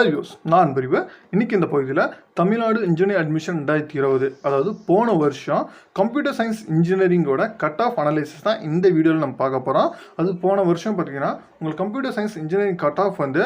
Hello use நான் அன்பறிவு. இன்றைக்கி இந்த பகுதியில் தமிழ்நாடு இன்ஜினியரிங் அட்மிஷன் 2020, அதாவது போன வருஷம் கம்ப்யூட்டர் சயின்ஸ் இன்ஜினியரிங்கோட கட் ஆஃப் அனலைசிஸ் தான் இந்த வீடியோவில் நம்ம பார்க்க போகிறோம். அது போன வருஷம் பார்த்திங்கன்னா உங்களுக்கு computer science engineering cut off வந்து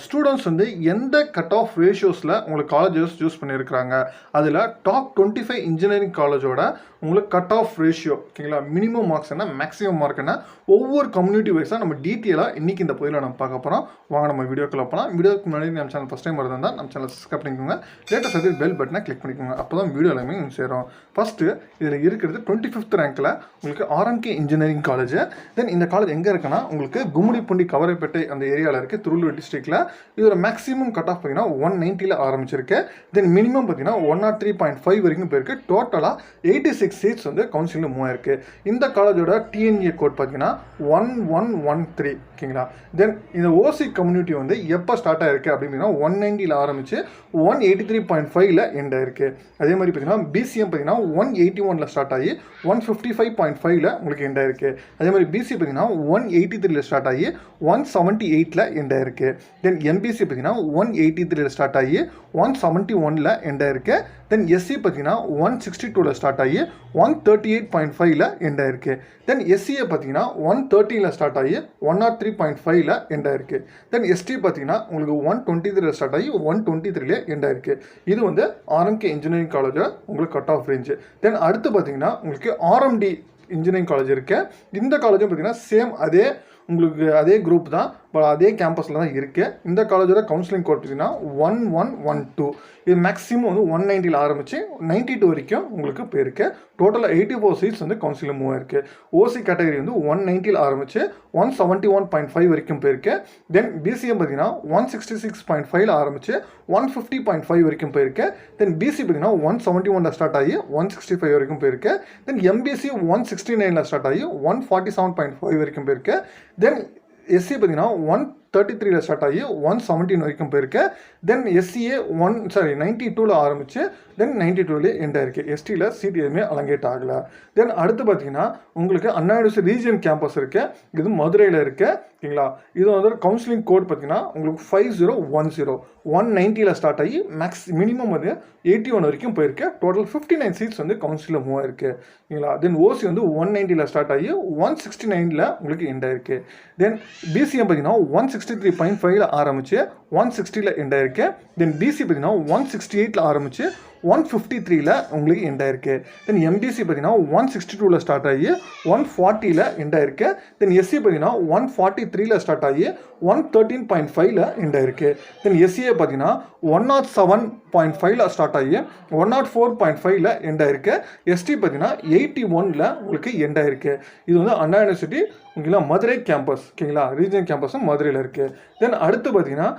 ஸ்டூடெண்ட்ஸ் வந்து எந்த கட் ஆஃப் ரேஷியோஸில் உங்களுக்கு காலேஜஸ் சூஸ் பண்ணியிருக்கிறாங்க, அதில் டாப் 25 இன்ஜினியரிங் காலேஜோட உங்களுக்கு கட் ஆஃப் ரேஷியோ, ஓகேங்களா, மினிமம் மார்க்ஸ் என்ன, மேக்ஸிமம் மார்க் என்ன, ஒவ்வொரு கம்யூனிட்டி வைஸாக நம்ம டீட்டெயிலாக இன்றைக்கி இந்த பகுதியில் நம்ம பார்க்க போகிறோம். வாங்க நம்ம வீடியோக்குள்ள போகலாம். வீடியோக்கு முன்னாடி நம்ம சேனல் ஃபஸ்ட் டைம் இருந்தால் நம்ம சேனல் சப்ஸ்கிரைப் பண்ணிக்கோங்க, லேட்டஸ்ட் அது பெல் பட்டனை கிளிக் பண்ணிக்கோங்க. அப்போ தான் வீடியோ எல்லாமே சேரும். ஃபஸ்ட்டு இதில் இருக்கிறது 25th ரேங்க்கில் உங்களுக்கு ஆர்எம்கே இன்ஜினியரிங் காலேஜ். தென் இந்த காலேஜ் எங்கே இருக்குன்னா உங்களுக்கு கும்மிடிப்பூண்டி கவரைப்பேட்டை அந்த ஏரியாவில் இருக்குது, திருவள்ளூர் டிஸ்ட்ரிக்டில். இதோட மேக்ஸிமம் கட் ஆஃப் பார்த்தீங்கன்னா 190 ஆரம்பிச்சிருக்கு. தென் மினிமம் பார்த்தீங்கன்னா 103.5 வரைக்கும் போயிருக்கு. டோட்டலாக 86 சீட்ஸ் வந்து கவுன்சிலில் மூவ் ஆயிருக்கு. இந்த காலேஜோட டிஎன்ஏ கோட் பார்த்தீங்கன்னா 1113, ஓகேங்களா. தென் இந்த ஓசி கம்யூனிட்டி வந்து எப்போ ஸ்டார்ட் ஆயிருக்கு அப்படின்னா 190 ஆரம்பிச்சு 183.5 எண்ட் ஆயிருக்கு. அதே மாதிரி பார்த்தீங்கன்னா பிசிஎம் பார்த்தீங்கன்னா 181 ஸ்டார்ட் ஆகி 155.5 உங்களுக்கு எண்ட் ஆயிருக்கு. அதே மாதிரி பிசி பார்த்தீங்கன்னா 183 ஸ்டார்ட் ஆகி 178 எண்ட் ஆயிருக்கு. தென் எம்பிசி பார்த்தீங்கன்னா 183 ஸ்டார்ட் ஆகி 171 எண்ட் ஆயிருக்கு. தென் எஸ்சி பார்த்தீங்கன்னா 162 ஸ்டார்ட் ஆகி 138.5 எண்ட் ஆயிருக்கு. தென் எஸ்சிஏ பார்த்தீங்கன்னா 113 ஸ்டார்ட் ஆகி 103.5 எண்ட் ஆயிருக்கு. தென் எஸ்டி பார்த்தீங்கன்னா உங்களுக்கு 123 ஸ்டார்ட் ஆகி 123 எண்ட் ஆயிருக்கு. இது வந்து ஆர்எம்கே இன்ஜினியரிங் காலேஜில் உங்களுக்கு கட் ஆஃப் ரேஞ்சு. தென் அடுத்து பார்த்தீங்கன்னா உங்களுக்கு ஆர்எம்டி இன்ஜினியரிங் காலேஜ் இருக்குது. இந்த காலேஜும் பார்த்தீங்கன்னா சேம் அதே குரூப் தான், அதே கேம்பஸில் தான் இருக்குது. இந்த காலேஜோட கவுன்சிலிங் கோட் பார்த்தீங்கன்னா 1112. இது மேக்ஸிமம் வந்து 190 ஆரம்பித்து 92 வரைக்கும் உங்களுக்கு போயிருக்கு. டோட்டலாக 84 சீட்ஸ் வந்து கவுன்சிலில் மூவ் ஆயிருக்கு. ஓசி கேட்டகரி வந்து 190 ஆரம்பித்து 171.5 வரைக்கும் போயிருக்கு. தென் பிசிஎம் பார்த்தீங்கன்னா 166.5 ஆரம்பித்து 150.5 வரைக்கும் போயிருக்கு. தென் பிசி பார்த்தீங்கன்னா 171 ஸ்டார்ட் ஆகி 165 வரைக்கும் போயிருக்கு. தென் எம்பிசி 169 ஸ்டார்ட் ஆகி 147.5 வரைக்கும் போயிருக்கு. தென் எஸ்சி பார்த்தீங்கன்னா 133 ஸ்டார்ட் ஆகி 117 வரைக்கும் போயிருக்கு. தென் எஸ்சிஏ 92 ஆரம்பித்து தென் 92 எண்ட் ஆயிருக்கு. எஸ்டியில் சீட் எதுவுமே அலங்கேட் ஆகலை. தென் அடுத்து பார்த்தீங்கன்னா உங்களுக்கு அண்ணா யூனிவர்சிட்டி ரீஜியன் கேம்பஸ் இருக்குது. இது மதுரையில் இருக்குது, ஓகேங்களா. இது வந்து கவுன்சிலிங் கோட் பார்த்தீங்கன்னா உங்களுக்கு 5010 190 ஸ்டார்ட் ஆகி மினிமம் வந்து 81 வரைக்கும் போயிருக்கு. டோட்டல் 59 சீட்ஸ் வந்து கவுன்சிலில் மூவ் ஆயிருக்கு, ஓகேங்களா. தென் ஓசி வந்து 190 ஸ்டார்ட் ஆகி 169 உங்களுக்கு எண்ட் ஆயிருக்கு. தென் பிசிஎம் பார்த்தீங்கன்னா 163.5 ஆரம்பித்து 160 எண்ட் ஆயிருக்கு. தென் பிசி பார்த்தீங்கன்னா 168 ஆரம்பித்து 153 உங்களுக்கு எண்ட் ஆயிருக்கு. தென் எம்பிசி பார்த்தீங்கன்னா 162 ஸ்டார்ட் ஆகி 140 எண்ட் ஆயிருக்கு. தென் எஸ்சி பார்த்தீங்கன்னா 143 ஸ்டார்ட் ஆகி 113.5 எண்ட் ஆயிருக்கு. தென் எஸ்சிஏ பார்த்தீங்கன்னா 107.5 ஸ்டார்ட் ஆகி 104.5 எண்ட் ஆயிருக்கு. எஸ்டி பார்த்தீங்கன்னா 81 உங்களுக்கு எண்ட் ஆயிருக்கு. இது வந்து அண்ணா யூனிவர்சிட்டி, ஓகேங்களா, மதுரை கேம்பஸ், ஓகேங்களா, ரீஜியன் கேம்பஸும் மதுரையில் இருக்குது. தென் அடுத்து பார்த்தீங்கன்னா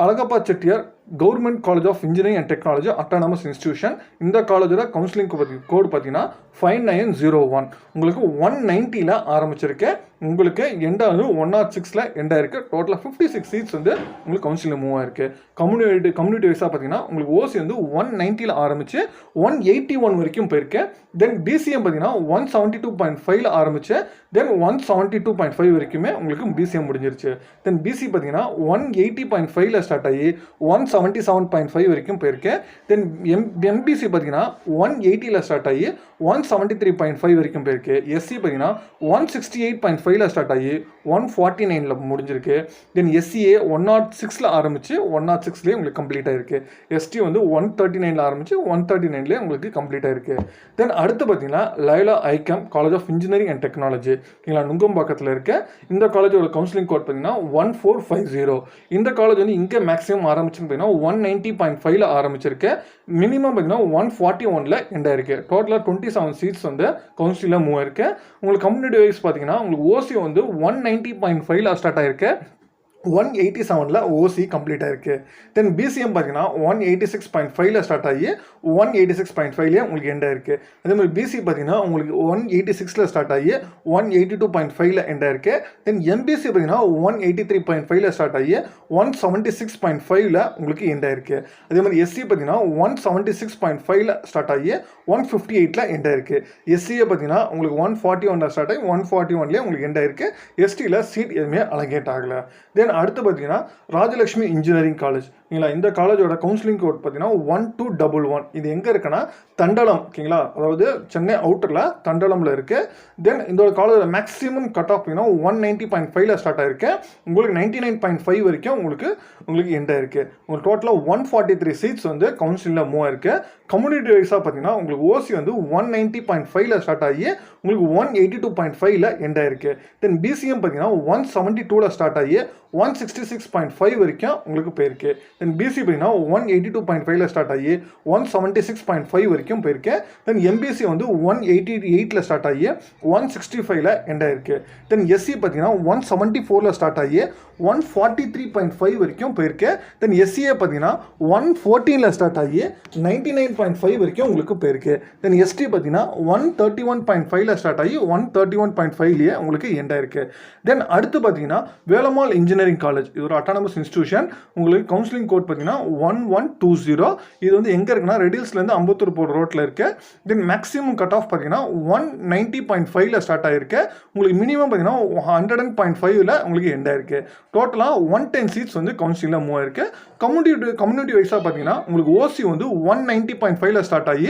Alagappa Chettiar government college of engineering and technology autonomous institution. இந்த காலேஜோட கவுன்சிலிங் கோட் பார்த்தீங்கன்னா 5901. உங்களுக்கு 190 ஆரம்பிச்சிருக்கு. உங்களுக்கு எண்டாவது 106 எண்ட் ஆயிருக்கு. டோட்டலாக 56 சீட்ஸ் வந்து உங்களுக்கு கவுன்சிலில் மூவ் ஆயிருக்கு. கம்யூனிட்டி வைஸாக பார்த்தீங்கன்னா உங்களுக்கு ஓசி வந்து 190 ஆரம்பித்து 181 வரைக்கும் போயிருக்கு. தென் பிசிஎம் பார்த்தீங்கன்னா 172.5 ஆரம்பிச்சு தென் 172.5 வரைக்குமே உங்களுக்கு பிசிஎம் முடிஞ்சிருச்சு. தென் பிசி பார்த்தீங்கன்னா 180.5 ஸ்டார்ட் ஆகி 177.5 வரைக்கும் போயிருக்கு. தென் எம்பிசி பார்த்தீங்கன்னா 180 ஸ்டார்ட் ஆகி 173.5 வரைக்கும் போயிருக்கு. எஸ்சி பார்த்தீங்கன்னா 168.5 ஸ்டார்ட் ஆகி 149 முடிஞ்சிருக்கு. தென் எஸ்சிஏ 106 ஆரம்பித்து 106 உங்களுக்கு கம்ப்ளீட் ஆயிருக்கு. எஸ்டி வந்து 139 ஆரம்பித்து 139 உங்களுக்கு கம்ப்ளீட் ஆயிருக்கு. தென் அடுத்து பார்த்தீங்கன்னா Loyola ICAM college of engineering and technology, ஓகேங்களா, நுங்கம்பாக்கத்தில் இருக்க. இந்த காலேஜோட கவுன்சிலிங் கோட் பார்த்தீங்கன்னா 1450. இந்த காலேஜ் வந்து இங்கே மேக்ஸிமம் ஆரம்பிச்சுன்னு பார்த்தீங்கன்னா 190.5 ஆரம்பிச்சிருக்கு. மினிமம் பார்த்தீங்கன்னா 141 எண்ட் ஆயிருக்கு. டோட்டலாக 27 சீட்ஸ் வந்து கவுன்சிலில் மூவ் ஆயிருக்கு. உங்களுக்கு கம்யூனிட்டி வைஸ் பார்த்தீங்கன்னா உங்களுக்கு ஓசி வந்து 190.5 ஸ்டார்ட் ஆயிருக்கு. 187 ஓசி கம்ப்ளீட் ஆயிருக்கு. தென் பிசிஎம் பார்த்தீங்கன்னா 186.5 ஸ்டார்ட் ஆகி 186.5 உங்களுக்கு எண்ட் ஆயிருக்கு. அதே மாதிரி பிசி பார்த்தீங்கன்னா உங்களுக்கு 186 ஸ்டார்ட் ஆகி 182.5 எண்ட் ஆயிருக்கு. தென் எம்பிசி பார்த்தீங்கன்னா 183.5 ஸ்டார்ட் ஆகி 176.5 உங்களுக்கு எண்ட் ஆயிருக்கு. அதே மாதிரி எஸ்சி பார்த்தீங்கன்னா 176.5 ஸ்டார்ட் ஆகி 158 எண்ட் ஆயிருக்கு. எஸ்சியை பார்த்தீங்கன்னா உங்களுக்கு 141 ஸ்டார்ட் ஆகி 141 உங்களுக்கு எண்ட் ஆயிருக்கு. எஸ்டியில் சீட் எதுவுமே அலகேட் ஆகலை. தென் அடுத்து பார்த்தீங்கன்னா ராஜலட்சுமி இன்ஜினியரிங் காலேஜ், ஓகேங்களா. இந்த காலேஜோட கவுன்சிலிங் கோட் பார்த்தீங்கன்னா 1211. இது எங்கே இருக்குன்னா தண்டலம், ஓகேங்களா, அதாவது சென்னை அவுட்டரில் தண்டலமில் இருக்குது. தென் இந்த காலேஜோட மேக்ஸிமம் கட் ஆஃப் பார்த்தீங்கன்னா 190.5ல் ஸ்டார்ட் ஆயிருக்கு. உங்களுக்கு 99.5 வரைக்கும் உங்களுக்கு எண்ட் ஆயிருக்கு. உங்களுக்கு டோட்டலாக 143 சீட்ஸ் வந்து கவுன்சிலில் மூவ் ஆயிருக்கு. கம்யூனிட்டி வைஸாக பார்த்தீங்கன்னா உங்களுக்கு ஓசி வந்து 190.5ல் ஸ்டார்ட் ஆகி உங்களுக்கு 182.5ல் எண்ட் ஆயிருக்கு. தென் பிசிஎம் பார்த்தீங்கன்னா 172ல் ஸ்டார்ட் ஆகி 166.5 வரைக்கும் உங்களுக்கு போயிருக்கு. தென் பிசி பார்த்தீங்கன்னா 182.5ல் ஸ்டார்ட் ஆகி 176.5 வரைக்கும் போயிருக்கு. தென் எம்பிசி வந்து 188ல் ஸ்டார்ட் ஆகி 165ல் எண்ட் ஆயிருக்கு. தென் எஸ்சி பார்த்தீங்கன்னா 174ல் ஸ்டார்ட் ஆகி 143.5 வரைக்கும் போயிருக்கு. தென் எஸ்சிஏ பார்த்தீங்கன்னா 114ல் ஸ்டார்ட் ஆகி 99.5 வரைக்கும் உங்களுக்கு போயிருக்கு. தென் எஸ்டி பார்த்தீங்கன்னா 131.5ல் ஸ்டார்ட் ஆகி 131.5லேயே உங்களுக்கு எண்ட் ஆயிருக்கு. தென் அடுத்து பார்த்தீங்கன்னா வேலம்மாள் இன்ஜினியரிங் காலேஜ், இது ஒரு அட்டானமஸ் இன்ஸ்டிடியூஷன். உங்களுக்கு கவுன்சிலிங் கோட் பார்த்தீங்கன்னா 1120. இது வந்து எங்கே இருக்குன்னா ரெடில்ஸ்லேருந்து அம்பத்தூர் போகிற ரோட்டில் இருக்கு. தென் மேக்ஸிமம் கட் ஆஃப் பார்த்தீங்கன்னா 190.5ல் ஸ்டார்ட் ஆயிருக்கு. உங்களுக்கு மினிமம் பார்த்தீங்கன்னா 100.5ல் உங்களுக்கு எண்ட் ஆயிருக்கு. டோட்டலாக 110 சீட்ஸ் வந்து கவுன்சிலில் மூவ் ஆயிருக்கு. கம்யூனிட்டி வைஸாக பார்த்தீங்கன்னா உங்களுக்கு ஓசி வந்து 190.5ல் ஸ்டார்ட் ஆகி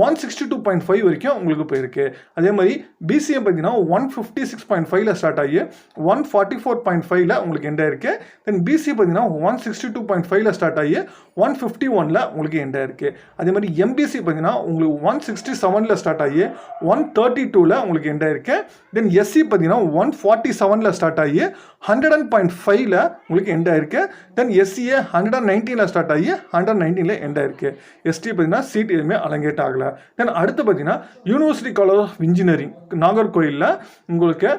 162.5 வரைக்கும் உங்களுக்கு போயிருக்கு. அதே மாதிரி பிசிஎம் பார்த்தீங்கன்னா 156.5ல் ஸ்டார்ட் ஆகி 144.5ல் உங்களுக்கு எண்ட் ஆயிருக்கு. தென் பிசி பார்த்தீங்கன்னா 162.5ல் ஸ்டார்ட் ஆகி 151ல் உங்களுக்கு எண்ட் ஆயிருக்கு. அதே மாதிரி எம்பிசி பார்த்தீங்கன்னா உங்களுக்கு 167ல் ஸ்டார்ட் ஆகி 132ல் உங்களுக்கு எண்ட் ஆயிருக்கு. தென் எஸ்சி பார்த்தீங்கன்னா 147ல் ஸ்டார்ட் ஆகி 100.5ல் உங்களுக்கு எண்ட் ஆயிருக்கு. தென் எஸ்சிஏ 119ல் ஸ்டார்ட் ஆகி 119ல் எண்ட் ஆயிருக்கு. எஸ்டி பார்த்தீங்கன்னா சீட் எதுவுமே அலங்கேட் ஆகலை. தென் அடுத்து பார்த்தீங்கன்னா யூனிவர்சிட்டி காலேஜ் ஆஃப் இன்ஜினியரிங் நாகர்கோயிலில் உங்களுக்கு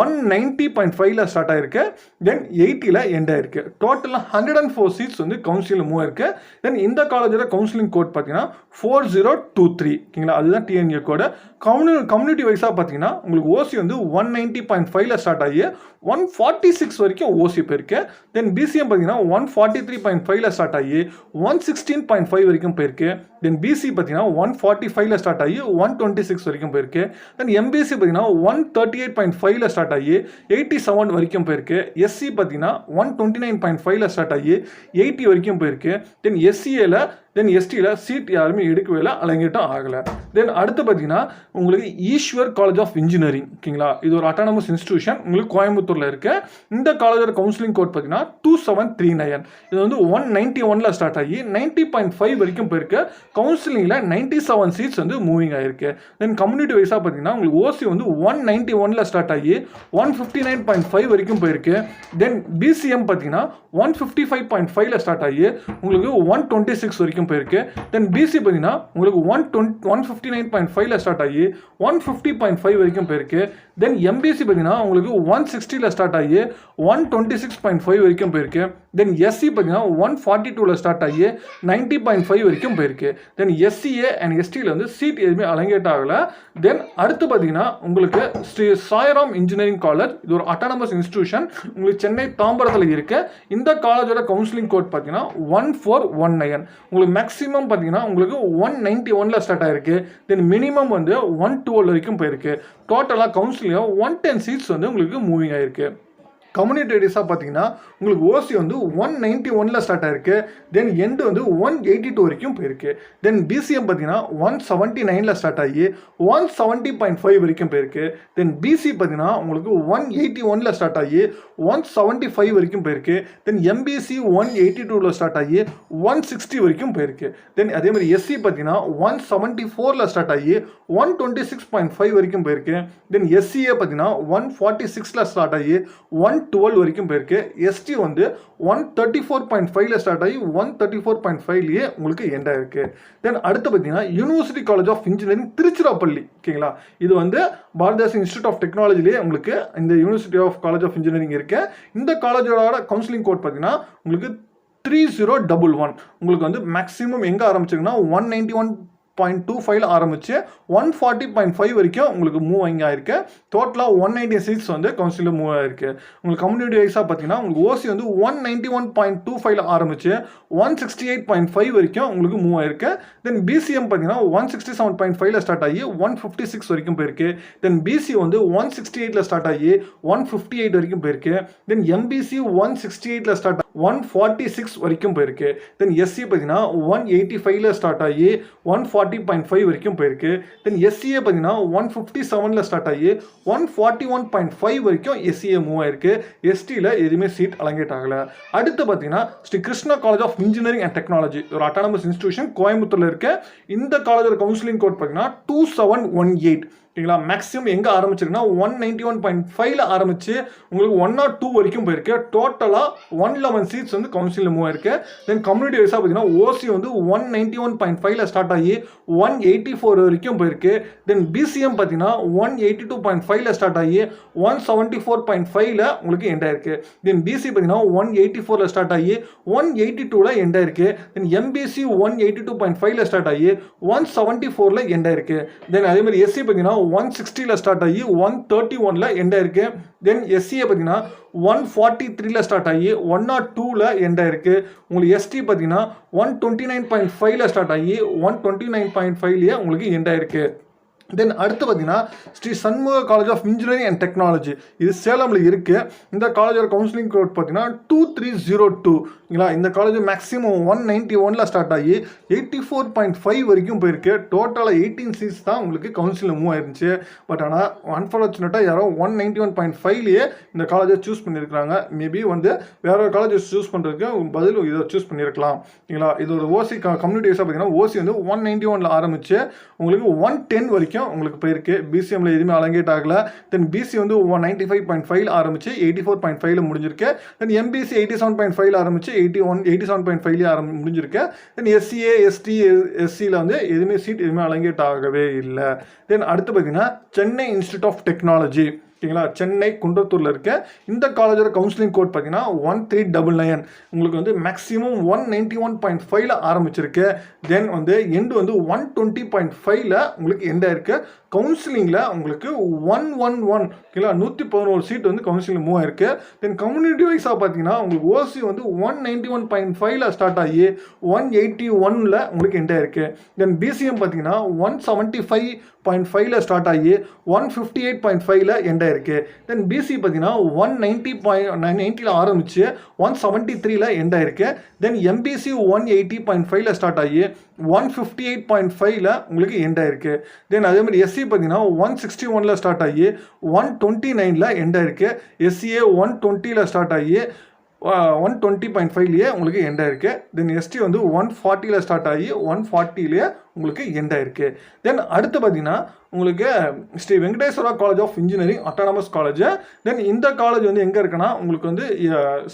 190.5ல் ஸ்டார்ட் ஆயிருக்கு. தென் 80ல் எண்ட் ஆயிருக்கு. டோட்டலாக 104 சீட்ஸ் வந்து கவுன்சிலில் மூவ் ஆயிருக்கு. தென் இந்த காலேஜோட கவுன்சிலிங் கோட் பார்த்தீங்கன்னா 4023, ஓகேங்களா, அதுதான் டிஎன்ஏ கோடு. கம்யூனிட்டி வைஸாக பார்த்தீங்கன்னா உங்களுக்கு ஓசி வந்து 190.5ல் ஸ்டார்ட் ஆகி 146 வரைக்கும் ஓசி போயிருக்கு. தென் பிசிஎம் பார்த்தீங்கன்னா 143.5ல் ஸ்டார்ட் ஆகி 116.5 வரைக்கும் போயிருக்கு. தென் பிசி பார்த்தீங்கன்னா 145ல் ஸ்டார்ட் ஆகி 126 வரைக்கும் போயிருக்கு. தென் எம்பிசி பார்த்தீங்கன்னா 138.5ல் ஸ்டார்ட் ஆகி 87 வரைக்கும் போயிருக்கு. எஸ்சி பார்த்தீங்கன்னா 129.5ல் ஸ்டார்ட் ஆகி 80 வரைக்கும் போயிருக்கு. தென் எஸ்சிஏல தென் எஸ்டியில் சீட் யாருமே எடுக்கவே இல்லை, அலங்கேட்டும் ஆகலை. தென் அடுத்து பார்த்தீங்கன்னா உங்களுக்கு ஈஸ்வர் காலேஜ் ஆஃப் இன்ஜினியரிங், ஓகேங்களா, இது ஒரு அட்டானமஸ் இன்ஸ்டிடியூஷன் உங்களுக்கு கோயம்புத்தூரில் இருக்கு. இந்த காலேஜோட கவுன்சிலிங் கோட் பார்த்தீங்கன்னா 2739. இது வந்து 191ல் ஸ்டார்ட் ஆகி 90.5 வரைக்கும் போயிருக்கு. கவுன்சிலிங்கில் 97 சீட்ஸ் வந்து மூவிங் ஆயிருக்கு. தென் கம்யூனிட்டி வைஸாக பார்த்தீங்கன்னா உங்களுக்கு ஓசி வந்து 191ல் ஸ்டார்ட் ஆகி 159.5 வரைக்கும் போயிருக்கு. தென் பிசிஎம் பார்த்தீங்கன்னா 155.5ல் ஸ்டார்ட் ஆகி உங்களுக்கு 126 வரைக்கும் போயிருக்கு. தென் பிசி பார்த்தீங்கன்னா உங்களுக்கு 159.5ல் ஸ்டார்ட் ஆகி 150.5 வரைக்கும் போயிருக்கு. தென் எம்பிசி பார்த்தீங்கன்னா உங்களுக்கு 160ல் ஸ்டார்ட் ஆகி 126.5 வரைக்கும் போயிருக்கு. தென் எஸ்சி பார்த்தீங்கன்னா 142ல் ஸ்டார்ட் ஆகி 90.5 வரைக்கும் போயிருக்கு. தென் எஸ்சிஏ அண்ட் எஸ்டியில் வந்து சீட் எதுவுமே அலங்கேட் ஆகலை. தென் அடுத்து பார்த்தீங்கன்னா உங்களுக்கு ஸ்ரீ சாய்ராம் இன்ஜினியரிங் காலேஜ், இது ஒரு அட்டானமஸ் இன்ஸ்டிடியூஷன் உங்களுக்கு சென்னை தாம்பரத்தில் இருக்கு. இந்த காலேஜோட கவுன்சிலிங் கோட் பார்த்தீங்கன்னா 1419. உங்களுக்கு மேக்ஸிமம் பார்த்தீங்கன்னா உங்களுக்கு 191ல் ஸ்டார்ட் ஆயிருக்கு. தென் மினிமம் வந்து 112 வரைக்கும் போயிருக்கு. டோட்டலாக கவுன்சிலிங் 110 சீட்ஸ் வந்து உங்களுக்கு மூவிங் ஆயிருக்கு. கம்யூனிட்டி வைஸாக பார்த்தீங்கன்னா உங்களுக்கு ஓசி வந்து 191ல் ஸ்டார்ட் ஆயிருக்கு. தென் எண்டு வந்து 182 வரைக்கும் போயிருக்கு. தென் பிசிஎம் பார்த்தீங்கன்னா 179ல் ஸ்டார்ட் ஆகி 170.5 வரைக்கும் போயிருக்கு. தென் பிசி பார்த்தீங்கன்னா உங்களுக்கு 181ல் ஸ்டார்ட் ஆகி 175 வரைக்கும் போயிருக்கு. தென் எம்பிசி 182ல் ஸ்டார்ட் ஆகி 160 வரைக்கும் போயிருக்கு. தென் அதே மாதிரி எஸ்சி பார்த்தீங்கன்னா 174ல் ஸ்டார்ட் ஆகி 126.5 வரைக்கும் போயிருக்கு. தென் எஸ்சிஏ பார்த்தீங்கன்னா 146ல் ஸ்டார்ட் ஆகி 112 வரைக்கும் போயிருக்கு. எஸ்டி வந்து 134.5ல் ஸ்டார்ட் ஆகி 134.5லேயே உங்களுக்கு எண்ட் ஆயிருக்கு. தென் அடுத்து பார்த்தீங்கன்னா university college of engineering Tiruchirappalli, ஓகேங்களா, இது வந்து பாரதிதாசன் இன்ஸ்டியூட் ஆஃப் டெக்னாலஜிலேயே உங்களுக்கு இந்த university of college of engineering இருக்கு. இந்த காலேஜோட கவுன்சிலிங் கோட் பார்த்தீங்கன்னா உங்களுக்கு 3011. உங்களுக்கு வந்து மேக்ஸிமம் எங்கே ஆரம்பிச்சிங்கன்னா 191.25ல் ஆரம்பிச்சு 140.5 வரைக்கும் உங்களுக்கு மூவ் இங்கே ஆயிருக்கு. டோட்டலாக 190 சீட்ஸ் வந்து கவுன்சிலில் மூவ் ஆயிருக்கு. உங்களுக்கு கம்யூனிட்டி வைஸாக பார்த்தீங்கன்னா உங்களுக்கு ஓசி வந்து 191.25ல் ஆரம்பிச்சு 168.5 வரைக்கும் உங்களுக்கு மூவ் ஆயிருக்கு. தென் பிசிஎம் பார்த்தீங்கன்னா 167.5ல் ஸ்டார்ட் ஆகி 156 வரைக்கும் போயிருக்கு. தென் பிசி வந்து 168ல் ஸ்டார்ட் ஆகி 158 வரைக்கும் போயிருக்கு. தென் எம்பிசி 168ல் ஸ்டார்ட் 146 வரைக்கும் போயிருக்கு. தென் எஸ்சி பார்த்தீங்கன்னா 185ல ஸ்டார்ட் ஆகி 140.5 வரைக்கும் போயிருக்கு. தென் எஸ்சிஏ பார்த்தீங்கன்னா 157ல ஸ்டார்ட் ஆகி 141.5 வரைக்கும் எஸ்சிஏ மூவ் ஆயிருக்கு. எஸ்டியில் எதுவுமே சீட் அலங்கேட் ஆகலை. அடுத்து பார்த்தீங்கன்னா Sri Krishna college of engineering and technology, ஒரு அட்டானமஸ் இன்ஸ்டிடியூஷன் கோயம்புத்தூர்ல இருக்க. இந்த காலேஜோட கவுன்சிலிங் கோட் பார்த்தீங்கன்னா 2718. ஓகேங்களா, மேக்ஸிமம் எங்கே ஆரம்பிச்சிருக்குன்னா 191.5ல ஆரம்பிச்சு உங்களுக்கு 102 வரைக்கும் போயிருக்கு. டோட்டலாக 111 சீட்ஸ் வந்து கவுன்சிலில் மூவ் ஆயிருக்கு. தென் கம்யூனிட்டி வைஸாக பார்த்தீங்கன்னா ஓசி வந்து 191.5ல ஸ்டார்ட் ஆகி 184 வரைக்கும் போயிருக்கு. தென் பிசிஎம் பார்த்தீங்கன்னா 182.5ல ஸ்டார்ட் ஆகி 174.5ல உங்களுக்கு எண்ட் ஆயிருக்கு. தென் பிசி பார்த்தீங்கன்னா 184ல ஸ்டார்ட் ஆகி 182ல எண்ட் ஆயிருக்கு. தென் எம்பிசி 182.5ல ஸ்டார்ட் ஆகி 174ல எண்ட் ஆயிருக்கு. தென் அதே மாதிரி எஸ்சி பார்த்தீங்கன்னா 160ல ஸ்டார்ட் ஆகி 131ல எண்ட் ஆயிருக்கு. தென் எஸ்சிஏ பார்த்தீங்கன்னா 143ல ஸ்டார்ட் ஆகி 102ல எண்ட் ஆயிருக்கு. உங்களுக்கு எஸ்டி பார்த்தீங்கன்னா 129.5ல ஸ்டார்ட் ஆகி 129.5லயே உங்களுக்கு எண்ட் ஆயிருக்கு. தென் அடுத்து பார்த்தீங்கன்னா Sri Shanmuga college of engineering and technology, இது சேலமில் இருக்குது. இந்த காலேஜோட கவுன்சிலிங் கோட் பார்த்தீங்கன்னா 2302. இந்த காலேஜ் மேக்ஸிமம் 191ல ஸ்டார்ட் ஆகி 84.5 வரைக்கும் போயிருக்கு. டோட்டலாக 18 சீட்ஸ் தான் உங்களுக்கு கவுன்சிலில் மூவ் ஆயிருந்துச்சு. பட் ஆனால் அன்ஃபார்ச்சுனேட்டாக யாரோ 191.5லயே இந்த காலேஜை சூஸ் பண்ணியிருக்கிறாங்க. மேபி வந்து வேற ஒரு காலேஜ் சூஸ் பண்ணுறதுக்கு பதில் இதை சூஸ் பண்ணியிருக்கலாம். இதோட ஓசி கம்யூனிட்டி வைஸாக பார்த்தீங்கன்னா ஓசி வந்து 191ல ஆரம்பிச்சு உங்களுக்கு 110 வரைக்கும் உங்களுக்கு போயிருக்கு. பிசிஎம்ல எதுவுமே அலங்கேட் ஆகல. தென் பிசி வந்து 195.5ல ஆரம்பிச்சு 84.5ல முடிஞ்சிருக்கு. தென் எம்பிசி 87.5ல ஆரம்பிச்சு 87.5ல முடிஞ்சிருக்கு. தென் எஸ்சிஏ எஸ்டி எஸ்சியில் வந்து எதுவுமே சீட் எதுவுமே அலங்கேட் ஆகவே இல்லை. தென் அடுத்து பார்த்தீங்கன்னா சென்னை இன்ஸ்டியூட் ஆஃப் டெக்னாலஜி, ஓகேங்களா, சென்னை குன்றத்தூரில் இருக்க. இந்த காலேஜோட கவுன்சிலிங் கோட் பார்த்தீங்கன்னா 1399. உங்களுக்கு வந்து மேக்ஸிமம் 191.5ல ஆரம்பிச்சிருக்கு. தென் வந்து எண்டு வந்து 120.5ல உங்களுக்கு எண்ட் ஆயிருக்கு. கவுன்சிலிங்கில் உங்களுக்கு 111, ஓகேங்களா, 111 சீட் வந்து கவுன்சிலிங் மூவ் ஆயிருக்கு. தென் கம்யூனிட்டி வைஸாக பார்த்தீங்கன்னா உங்களுக்கு ஓசி வந்து 191.5ல ஸ்டார்ட் ஆகி 181ல உங்களுக்கு எண்ட் ஆயிருக்கு. தென் பிசிஎம் பார்த்தீங்கன்னா 175.5ல ஸ்டார்ட் ஆகி 158.5ல எண்ட் ஆயிருக்கு. தென் பிசி பார்த்தீங்கன்னா 190.90ல ஆரம்பிச்சு 173ல எண்ட் ஆயிருக்கு. தென் எம்பிசி 180.5ல ஸ்டார்ட் ஆகி 158.5ல உங்களுக்கு எண்ட் ஆயிருக்கு. தென் அதே மாதிரி எஸ்சி பார்த்தீங்கன்னா 161ல ஸ்டார்ட் ஆகி 129ல எண்ட் ஆயிருக்கு. எஸ்சிஏ 120ல ஸ்டார்ட் ஆகி 120.5லயே உங்களுக்கு எண்ட் ஆயிருக்கு. தென் எஸ்டி வந்து 140ல ஸ்டார்ட் ஆகி 140லயே உங்களுக்கு எண்ட் ஆயிருக்கு. தென் அடுத்து பார்த்தீங்கன்னா உங்களுக்கு Sri Venkateswara college of engineering autonomous college. Then இந்த காலேஜ் வந்து எங்கே இருக்குன்னா உங்களுக்கு வந்து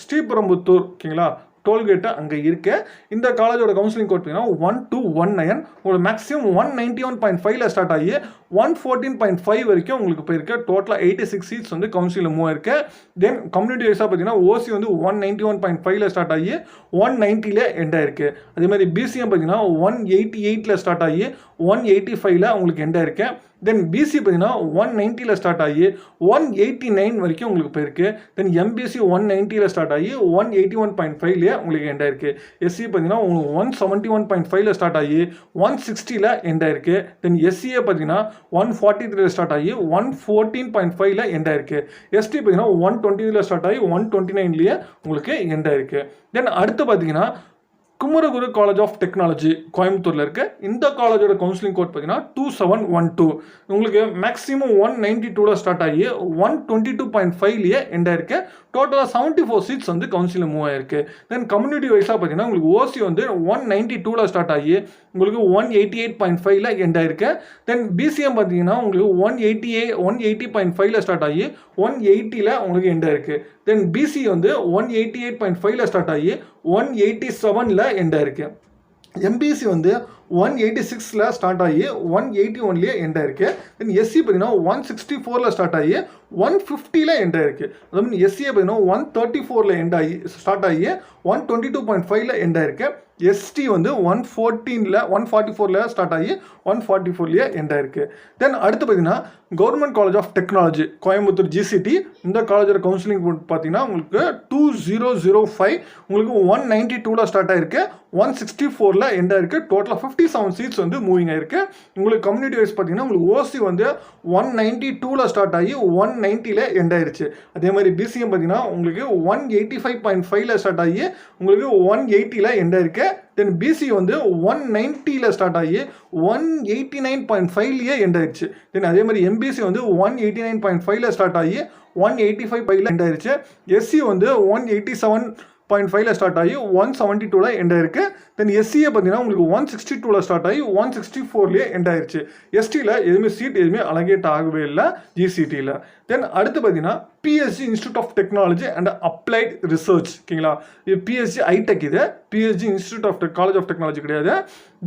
ஸ்ரீபெரும்புத்தூர், ஓகேங்களா, டோல்கேட்டு அங்கே இருக்கு. இந்த காலேஜோட கவுன்சிலிங் கோட் பார்த்தீங்கன்னா 1219. உங்களுக்கு மேக்ஸிமம் 191.5ல ஸ்டார்ட் ஆகி 114.5 வரைக்கும் உங்களுக்கு போயிருக்கு. டோட்டலாக 86 சீட்ஸ் வந்து கவுன்சிலில் மூவ் ஆயிருக்கு. தென் கம்யூனிட்டி வைஸாக பார்த்தீங்கன்னா ஓசி வந்து 191.5ல ஸ்டார்ட் ஆகி 190ல எண்ட் ஆயிருக்கு. அதே மாதிரி பிசிஎம் பார்த்தீங்கன்னா 188ல ஸ்டார்ட் ஆகி 185ல உங்களுக்கு எண்ட் ஆயிருக்கு. தென் பிசி பார்த்தீங்கன்னா 190ல ஸ்டார்ட் ஆகி 189 வரைக்கும் உங்களுக்கு போயிருக்கு. தென் எம்பிசி 190ல ஸ்டார்ட் ஆகி 181.5லயே உங்களுக்கு எண்ட் ஆயிருக்கு. எஸ்சி பார்த்தீங்கன்னா உங்களுக்கு 171.5ல ஸ்டார்ட் ஆகி 160ல எண்ட் ஆயிருக்கு. தென் எஸ்சிஏ பார்த்தீங்கன்னா 143ல ஸ்டார்ட் ஆகி 114.5ல எண்ட் ஆயிருக்கு. எஸ்டி பார்த்தீங்கன்னா 120ல ஸ்டார்ட் ஆகி 129லயே உங்களுக்கு எண்ட் ஆயிருக்கு. தென் அடுத்து பார்த்தீங்கன்னா குமரகுரு காலேஜ் ஆஃப் டெக்னாலஜி கோயம்புத்தூரில் இருக்கு. இந்த காலேஜோட கவுன்சிலிங் கோட் பார்த்தீங்கன்னா 2712. உங்களுக்கு மேக்ஸிமம் 192ல ஸ்டார்ட் ஆகி 122.5லயே எண்ட் ஆயிருக்கு. டோட்டலாக 74 சீட்ஸ் வந்து கவுன்சிலில் மூவ் ஆயிருக்கு. தென் கம்யூனிட்டி வைஸாக பார்த்தீங்கன்னா உங்களுக்கு ஓசி வந்து 192ல ஸ்டார்ட் ஆகி உங்களுக்கு 188.5ல எண்ட் ஆயிருக்கு. தென் பிசிஎம் பார்த்தீங்கன்னா உங்களுக்கு 180.5ல ஸ்டார்ட் ஆகி 180ல உங்களுக்கு எண்ட் ஆயிருக்கு. தென் பிசி வந்து 188.5ல ஸ்டார்ட் ஆகி 187ல எண்ட் ஆயிருக்கு. எம்பிசி வந்து 186ல ஸ்டார்ட் ஆகி 181லயே எண்ட் ஆயிருக்கு. தென் எஸ்சி பார்த்தீங்கன்னா 164ல ஸ்டார்ட் ஆகி 150ல எண்ட் ஆயிருக்கு. அதாவது எஸ்சியை பார்த்தீங்கன்னா 134ல எண்ட் ஆகி ஸ்டார்ட் ஆகி 122.5ல எண்ட் ஆயிருக்கு. எஸ்டி வந்து 144 ஸ்டார்ட் ஆகி 144 எண்ட் ஆயிருக்கு. தென் அடுத்து பார்த்தீங்கன்னா government college of technology Coimbatore GCT, இந்த காலேஜோட கவுன்சிலிங் பார்த்தீங்கன்னா உங்களுக்கு 2005 உங்களுக்கு 192 ஸ்டார்ட் ஆயிருக்கு, 164 எண்ட் ஆயிருக்கு. டோட்டலாக 57 சீட்ஸ் வந்து மூவிங் ஆயிருக்கு. உங்களுக்கு கம்யூனிட்டி வைஸ் பார்த்தீங்கன்னா உங்களுக்கு ஓசி வந்து 192 ஸ்டார்ட் ஆகி 190 எண்ட் ஆயிருச்சு. அதே மாதிரி பிசிஎம் பார்த்தீங்கன்னா உங்களுக்கு 185.5 ஸ்டார்ட் ஆகி உங்களுக்கு 180 எண்ட் ஆயிருக்கு. தென் பிசி வந்து 190 ஸ்டார்ட் ஆகி 189.5 எண்ட் ஆயிடுச்சு. தென் அதே மாதிரி எம்பிசி வந்து 189.5 ஸ்டார்ட் ஆகி 185 எண்ட் ஆயிடுச்சு. எஸ்சி வந்து 187.5 ஸ்டார்ட் ஆகி 172 எண்ட் ஆயிருக்கு. தென் எஸ்சியை பார்த்தீங்கன்னா உங்களுக்கு 162 ஸ்டார்ட் ஆகி 164 எண்ட் ஆயிடுச்சு. எஸ்டியில் எதுவுமே சீட் எதுவுமே அலகேட் ஆகவே இல்லை ஜிசிடியில். தென் அடுத்து பார்த்தீங்கன்னா PSG institute of technology and applied research, ஓகேங்களா. இது பிஎஸ்ஜி ஐடெக், இது PSG institute of college of technology கிடையாது.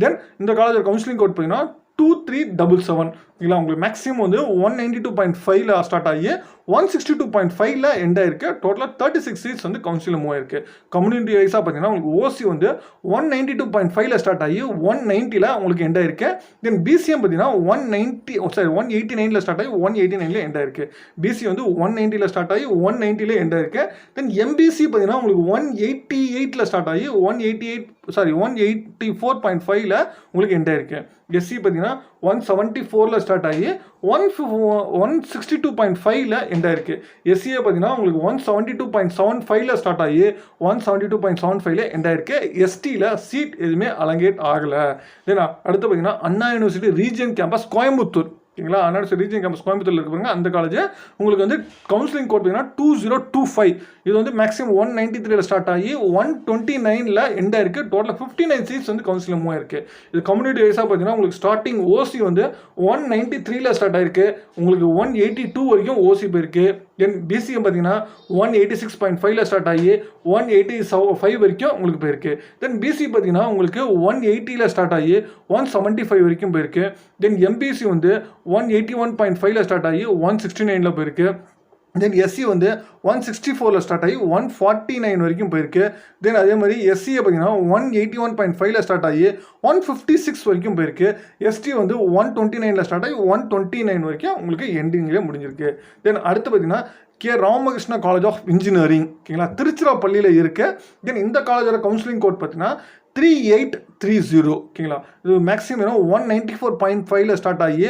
தென் இந்த காலேஜோட கவுன்சிலிங் கோட் பார்த்தீங்கன்னா 2377, ஓகேங்களா. உங்களுக்கு மேக்ஸிமம் வந்து 192.5 ஸ்டார்ட் ஆகி 162.5 எண்ட் ஆயிருக்கு. டோட்டலாக 36 சீட்ஸ் வந்து கவுன்சிலில் மூவ் ஆயிருக்கு. கம்யூனிட்டி வைஸாக பார்த்தீங்கன்னா உங்களுக்கு ஓசி வந்து 192.5 ஸ்டார்ட் ஆகி 190 உங்களுக்கு எண்ட் ஆயிருக்கு. தென் பிசிஎம் பார்த்தீங்கன்னா 189 ஸ்டார்ட் ஆகி 189 எண்ட் ஆயிருக்கு. பிசி வந்து 190 ஸ்டார்ட் ஆகி 190 எண்ட் ஆயிருக்கு. தென் எம்பிசி பார்த்தீங்கன்னா உங்களுக்கு 188 ஸ்டார்ட் ஆகி 184.5 உங்களுக்கு எண்ட் ஆயிருக்கு. எஸ்சி பார்த்தீங்கன்னா 174 ஸ்டார்ட் ஆகி 162.5 எண்ட் ஆயிருக்கு. எஸ்சிஏ பார்த்தீங்கன்னா உங்களுக்கு 172.75 ஸ்டார்ட் ஆகி 172.75 எண்ட் ஆயிருக்கு. எஸ்டியில் சீட் எதுவுமே அலங்கேட் ஆகலை. தென் அடுத்து பார்த்தீங்கன்னா அண்ணா யூனிவர்சிட்டி ரீஜியன் கேம்பஸ் கோயம்புத்தூர், ஓகேங்களா. அண்ணா ரீஜியன் கேம்பஸ் கோயம்புத்தூர்ல இருக்கு பாருங்க, அந்த காலேஜ் உங்களுக்கு வந்து கவுன்சிலிங் கோட் பார்த்தீங்கன்னா 2025. இது வந்து மேக்ஸிமம் 193 ஸ்டார்ட் ஆகி 129 எண்ட் ஆயிருக்கு. டோட்டலாக 59 சீட்ஸ் வந்து கவுன்சிலிங் மூவ் ஆயிருக்கு. இது கம்யூனிட்டி வைஸாக பார்த்தீங்கன்னா உங்களுக்கு ஸ்டார்டிங் ஓசி வந்து 193 ஸ்டார்ட் ஆயிருக்கு, உங்களுக்கு 182 வரைக்கும் ஓசி போயிருக்கு. தென் பிசிஎம் பார்த்தீங்கன்னா 186.5 ஸ்டார்ட் ஆகி 185 வரைக்கும் உங்களுக்கு போயிருக்கு. தென் பிசி பார்த்தீங்கன்னா உங்களுக்கு 180 ஸ்டார்ட் ஆகி 175 வரைக்கும் போயிருக்கு. தென் எம்பிசி வந்து 181.5 ஸ்டார்ட் ஆகி 169 போயிருக்கு. தென் எஸ்சி வந்து 164 ஸ்டார்ட் ஆகி 149 வரைக்கும் போயிருக்கு. தென் அதே மாதிரி எஸ்சியை பார்த்தீங்கன்னா 181.5 ஸ்டார்ட் ஆகி 156 வரைக்கும் போயிருக்கு. எஸ்டி வந்து 129 ஸ்டார்ட் ஆகி 129 வரைக்கும் உங்களுக்கு எண்டிங்லேயே முடிஞ்சிருக்கு. தென் அடுத்து பார்த்தீங்கன்னா K Ramakrishna college of engineering, ஓகேங்களா, திருச்சிராப்பள்ளியில் இருக்கு. தென் இந்த காலேஜோட கவுன்சிலிங் கோட் பார்த்தீங்கன்னா 3830, ஓகேங்களா. இது மேக்ஸிமம் 194.5 ஸ்டார்ட் ஆகி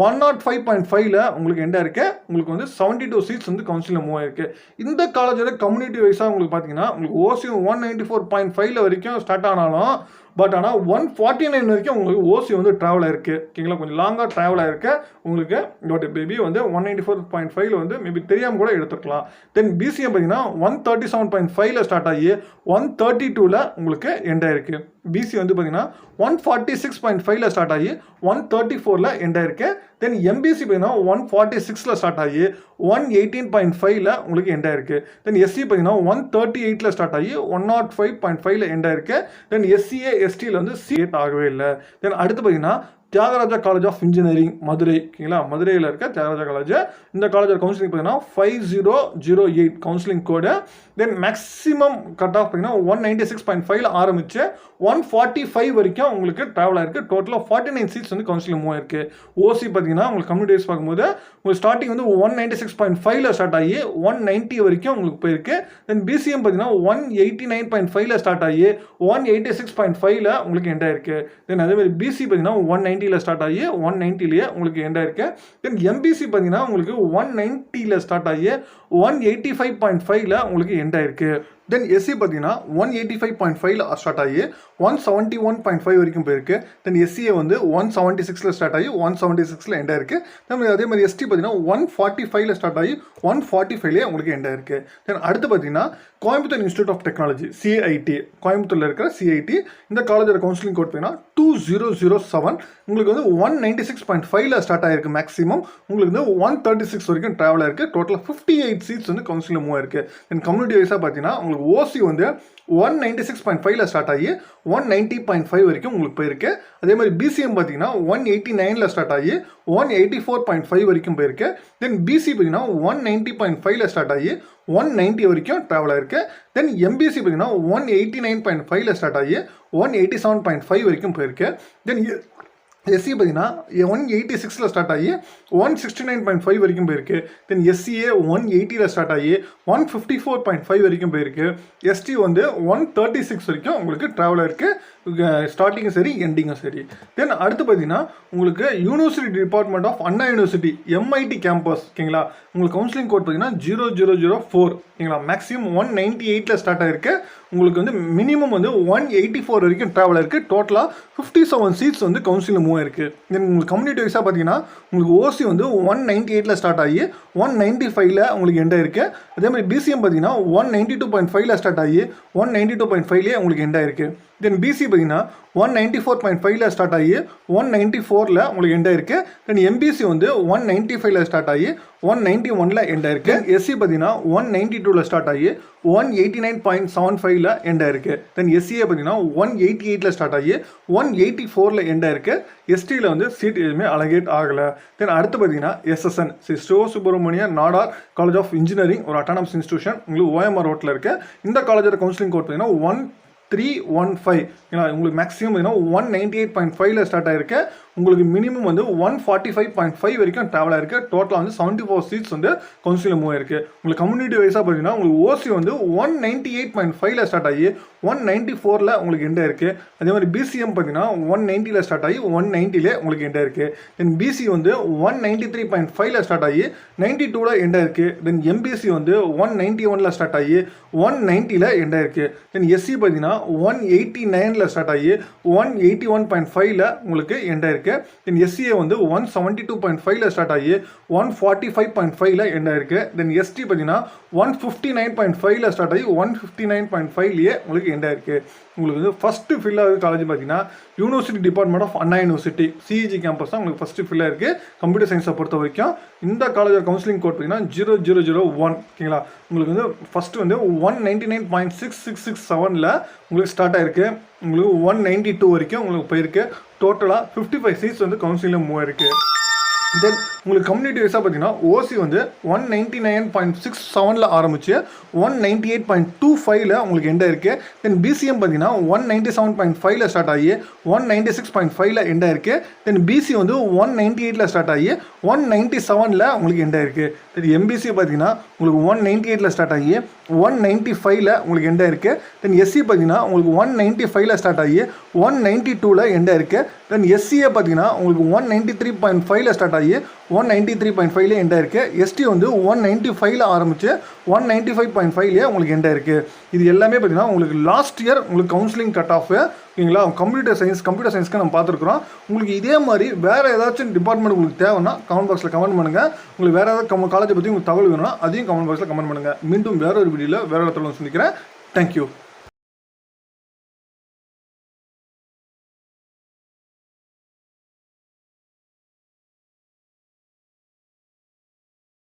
105.5 உங்களுக்கு எண்ட் ஆயிருக்கு. உங்களுக்கு வந்து 72 சீட்ஸ் வந்து கவுன்சிலில் மூவ் ஆயிருக்கு. இந்த காலேஜோட கம்யூனிட்டி வைஸாக உங்களுக்கு பார்த்தீங்கன்னா உங்களுக்கு ஓசி 194.5 வரைக்கும் ஸ்டார்ட் ஆனாலும் பட் ஆனால் 149 வரைக்கும் உங்களுக்கு ஓசி வந்து ட்ராவல் ஆயிருக்கு, ஓகேங்களா. கொஞ்சம் லாங்காக ட்ராவல் ஆயிருக்கு உங்களுக்கு. பட் மேபி வந்து 194.5 வந்து மேபி தெரியாமல் கூட எடுத்துக்கலாம். தென் பிசிஎம் பார்த்தீங்கன்னா 137.5 ஸ்டார்ட் ஆகி 132 உங்களுக்கு எண்ட் ஆயிருக்கு. பிசி வந்து பார்த்தீங்கன்னா 146.5 ஸ்டார்ட் ஆகி 134 எண்ட் ஆயிருக்கு. தென் எம்பிசி பார்த்தீங்கன்னா 146 ஸ்டார்ட் ஆகி 118.5 உங்களுக்கு எண்ட் ஆயிருக்கு. தென் எஸ்சி பார்த்தீங்கன்னா 138 ஸ்டார்ட் ஆகி 105.5 எண்ட் ஆயிருக்கு. தென் எஸ்சிஏ எஸ்டியில் வந்து சீட் ஆகவே இல்லை. தென் அடுத்து பார்த்தீங்கன்னா Thiagaraja college of engineering Madurai, ஓகேங்களா. மதுரையில் இருக்க தியாகராஜா காலேஜ், இந்த காலேஜோட கவுன்சிலிங் பார்த்தீங்கன்னா 5008 கவுன்சிலிங் கோடு. தென் மேக்ஸிமம் கட் ஆஃப் பார்த்தீங்கன்னா 196.5 ஆரம்பிச்சு 145 வரைக்கும் உங்களுக்கு ட்ராவல் ஆயிருக்கு. டோட்டலாக 49 சீட்ஸ் வந்து கவுன்சிலிங் மூவ் ஆயிருக்கு. ஓசி பார்த்தீங்கன்னா உங்களுக்கு கம்யூனிட்டி வைஸ் பார்க்கும்போது உங்களுக்கு ஸ்டார்டிங் வந்து 196.5 ஸ்டார்ட் ஆகி 190 வரைக்கும் உங்களுக்கு போயிருக்கு. தென் பிசிஎம் பார்த்தீங்கன்னா 189.5 ஸ்டார்ட் ஆகி 186.5 உங்களுக்கு எண்ட் ஆயிருக்கு. தென் அதே மாதிரி பிசி பார்த்தீங்கன்னா 190 ஸ்டார்ட் ஆகி 190 உங்களுக்கு எண்ட் ஆயிருக்கு. தென் எம்பிசி பார்த்தீங்கன்னா உங்களுக்கு 190 ஸ்டார்ட் ஆகி 185.5 உங்களுக்கு எண்ட் ஆயிருக்கு. தென் எஸ்சி பார்த்தீங்கன்னா 185.5 ஸ்டார்ட் ஆகி 171.5 வரைக்கும் போயிருக்கு. தென் எஸ்சிஏ வந்து 176 ஸ்டார்ட் ஆகி 176 எண்ட் ஆயிருக்கு. அதே மாதிரி எஸ்டி பார்த்தீங்கன்னா 145 ஸ்டார்ட் ஆகி 145 உங்களுக்கு எண்ட் ஆயிருக்கு. தென் அடுத்து பார்த்தீங்கன்னா Coimbatore institute of technology CIT, கோயம்புத்தூரில் இருக்கிற சிஐடி, இந்த காலேஜோட கவுன்சிலிங் கோட் பார்த்தீங்கன்னா 2007 உங்களுக்கு வந்து 196.5 ஸ்டார்ட் ஆயிருக்கு. மேக்ஸிமம் உங்களுக்கு வந்து 136 வரைக்கும் ட்ராவல் ஆயிருக்கு. டோட்டலாக 58 சீட்ஸ் வந்து கவுன்சிலில் மூவ் ஆயிருக்கு. தென் கம்யூனிட்டி வைஸாக பார்த்தீங்கன்னா உங்களுக்கு ஓசி வந்து 196.5 ஸ்டார்ட் ஆகி 190.5 வரைக்கும் உங்களுக்கு போயிருக்கு. அதே மாதிரி பிசிஎம் பார்த்தீங்கன்னா 189 ஸ்டார்ட் ஆகி 184.5 வரைக்கும் போயிருக்கு. தென் பிசி பார்த்தீங்கன்னா 190.5 ஸ்டார்ட் ஆகி 190 வரைக்கும் ட்ராவல் ஆயிருக்கு. தென் எம்பிசி பார்த்தீங்கன்னா 189.5 ஸ்டார்ட் ஆகி 187.5 வரைக்கும் போயிருக்கு. தென் எஸ்சி பார்த்தீங்கன்னா 186 ஸ்டார்ட் ஆகி 169.5 வரைக்கும் போயிருக்கு. தென் எஸ்சிஏ 180 ஸ்டார்ட் ஆகி 154.5 வரைக்கும் போயிருக்கு. எஸ்டி வந்து 136 வரைக்கும் உங்களுக்கு ட்ராவல் ஆயிருக்கு, ஸ்டார்டிங்கும் சரி எண்டிங்கும் சரி. தென் அடுத்து பார்த்தீங்கன்னா உங்களுக்கு university department of Anna university MIT campus ஓகேங்களா. உங்களுக்கு கவுன்சிலிங் கோட் பார்த்தீங்கன்னா 0004 ஓகேங்களா. மேக்ஸிமம் 198 ஸ்டார்ட் ஆயிருக்கு. உங்களுக்கு வந்து மினிமம் வந்து 184 வரைக்கும் ட்ராவல் ஆயிருக்கு. டோட்டலாக 57 சீட்ஸ் வந்து கவுன்சிலிங் மூவ் ஆயிருக்கு. தென் உங்களுக்கு கம்யூனிட்டி வைஸாக பார்த்தீங்கன்னா உங்களுக்கு ஓசி வந்து 198 ஸ்டார்ட் ஆகி 195 உங்களுக்கு எண்ட் ஆயிருக்கு. அதே மாதிரி பிசிஎம் பார்த்தீங்கன்னா 192.5 ஸ்டார்ட் ஆகி 192.5 உங்களுக்கு எண்ட் ஆயிருக்கு. தென் பிசி பார்த்தீங்கன்னா 194.5 ஸ்டார்ட் ஆகி 194 உங்களுக்கு எண்ட் ஆயிருக்கு. தென் எம்பிசி வந்து 195 ஸ்டார்ட் ஆகி 191 எண்ட் ஆயிருக்கு. எஸ்சி பார்த்தீங்கன்னா 192 ஸ்டார்ட் ஆகி 189.75 எண்ட் ஆயிருக்கு. தென் எஸ்சிஏ பார்த்தீங்கன்னா 188 ஸ்டார்ட் ஆகி 184 எண்ட் ஆயிருக்கு. எஸ்டியில் வந்து சீட் எதுவுமே அலகேட் ஆகலை. தென் அடுத்து பார்த்தீங்கன்னா SSN Sivasubramaniya Nadar college of engineering ஒரு அட்டானமஸ் இன்ஸ்டியூஷன் உங்களுக்கு ஓஎம்ஆர் ரோட்டில் இருக்குது. இந்த காலேஜோட கவுன்சிலிங் கோட் பார்த்தீங்கன்னா 1315 உங்களுக்கு மேக்ஸிமம் 198.5 ஸ்டார்ட் ஆயிருக்கு. உங்களுக்கு மினிமம் வந்து 145.5 வரைக்கும் ட்ராவல் ஆயிருக்கு. டோட்டலாக வந்து 74 சீட்ஸ் வந்து கவுன்சிலில் மூவ் ஆயிருக்கு. உங்களுக்கு கம்யூனிட்டி வைஸாக பார்த்தீங்கன்னா உங்களுக்கு ஓசி வந்து 198.5 ஸ்டார்ட் ஆகி 194 உங்களுக்கு எண்ட் ஆயிருக்கு. அதே மாதிரி பிசிஎம் பார்த்தீங்கன்னா 190 ஸ்டார்ட் ஆகி 190 உங்களுக்கு எண்ட் ஆயிருக்கு. தென் பிசி வந்து 193.5 ஸ்டார்ட் ஆகி 92 எண்ட் ஆயிருக்கு. தென் எம்பிசி வந்து 191 ஸ்டார்ட் ஆகி 190 எண்ட் ஆயிருக்கு. தென் எஸ்சி பார்த்தீங்கன்னா 189 ஸ்டார்ட் ஆகி 181.5 உங்களுக்கு எண்ட் ஆயிருக்கு. தென் எஸ்சிஏ வந்து 172.5 ஸ்டார்ட் ஆகி 145.5 எண்ட் ஆயிருக்கு. தென் எஸ்டி பார்த்தீங்கன்னா 159.5 ஸ்டார்ட் ஆகி 159.5 உங்களுக்கு எண்ட் ஆயிருக்கு. உங்களுக்கு வந்து ஃபஸ்ட்டு ஃபில் ஆகுது காலேஜ் பார்த்தீங்கன்னா university department of Anna university CEG campus தான் உங்களுக்கு ஃபஸ்ட்டு ஃபில் ஆயிருக்கு கம்ப்யூட்டர் சயின்ஸை பொறுத்த வரைக்கும். இந்த காலேஜோட கவுன்சிலிங் கோட் பார்த்தீங்கன்னா 0001 ஓகேங்களா. உங்களுக்கு வந்து ஃபஸ்ட்டு வந்து 199.6667 உங்களுக்கு ஸ்டார்ட் ஆயிருக்கு. உங்களுக்கு 192 வரைக்கும் உங்களுக்கு போயிருக்கு. டோட்டலாக 55 சீட்ஸ் வந்து கவுன்சிலில் மூவ் ஆயிருக்கு. தென் உங்களுக்கு கம்யூனிட்டி வைஸாக பார்த்தீங்கன்னா ஓசி வந்து 199.67 ஆரம்பிச்சு 198.25 உங்களுக்கு எண்ட் ஆயிருக்கு. தென் பிசிஎம் பார்த்தீங்கன்னா 197.5 ஸ்டார்ட் ஆகி 196.5 எண்ட் ஆயிருக்கு. தென் பிசி வந்து 198 ஸ்டார்ட் ஆகி 197 உங்களுக்கு எண்ட் ஆயிருக்கு. தென் எம்பிசி பார்த்தீங்கன்னா உங்களுக்கு 198 ஸ்டார்ட் ஆகி 195 உங்களுக்கு எண்ட் ஆயிருக்கு. தென் எஸ்சி பார்த்தீங்கன்னா உங்களுக்கு 195 ஸ்டார்ட் ஆகி 192 எண்ட் ஆயிருக்கு. தென் எஸ்சிஏ பார்த்தீங்கன்னா உங்களுக்கு 193.5 ஸ்டார்ட் ஆகி 193.5 எண்ட் ஆயிருக்கு. எஸ்டி வந்து 195 ஆரம்பிச்சு 195.5 உங்களுக்கு எண்ட் ஆயிருக்கு. இது எல்லாமே பார்த்தீங்கன்னா உங்களுக்கு லாஸ்ட் இயர் உங்களுக்கு கவுன்சிலிங் கட் ஆஃப் ஓகேங்களா. கம்ப்யூட்டர் சயின்ஸ்க்கு நம்ம பார்த்துருக்குறோம். உங்களுக்கு இதே மாதிரி வேறு ஏதாச்சும் டிபார்ட்மெண்ட் உங்களுக்கு தேவைன்னா கமெண்ட் பாக்ஸில் கமெண்ட் பண்ணுங்கள். உங்களுக்கு வேறு ஏதாவது காலேஜை பற்றி உங்களுக்கு தகவல் வேணும்னா அதையும் கமெண்ட் பாக்ஸில் கமெண்ட் பண்ணுங்கள். மீண்டும் வேற ஒரு வீடியோவில் வேறு இடத்துல சந்திக்கிறேன். தேங்க்யூ.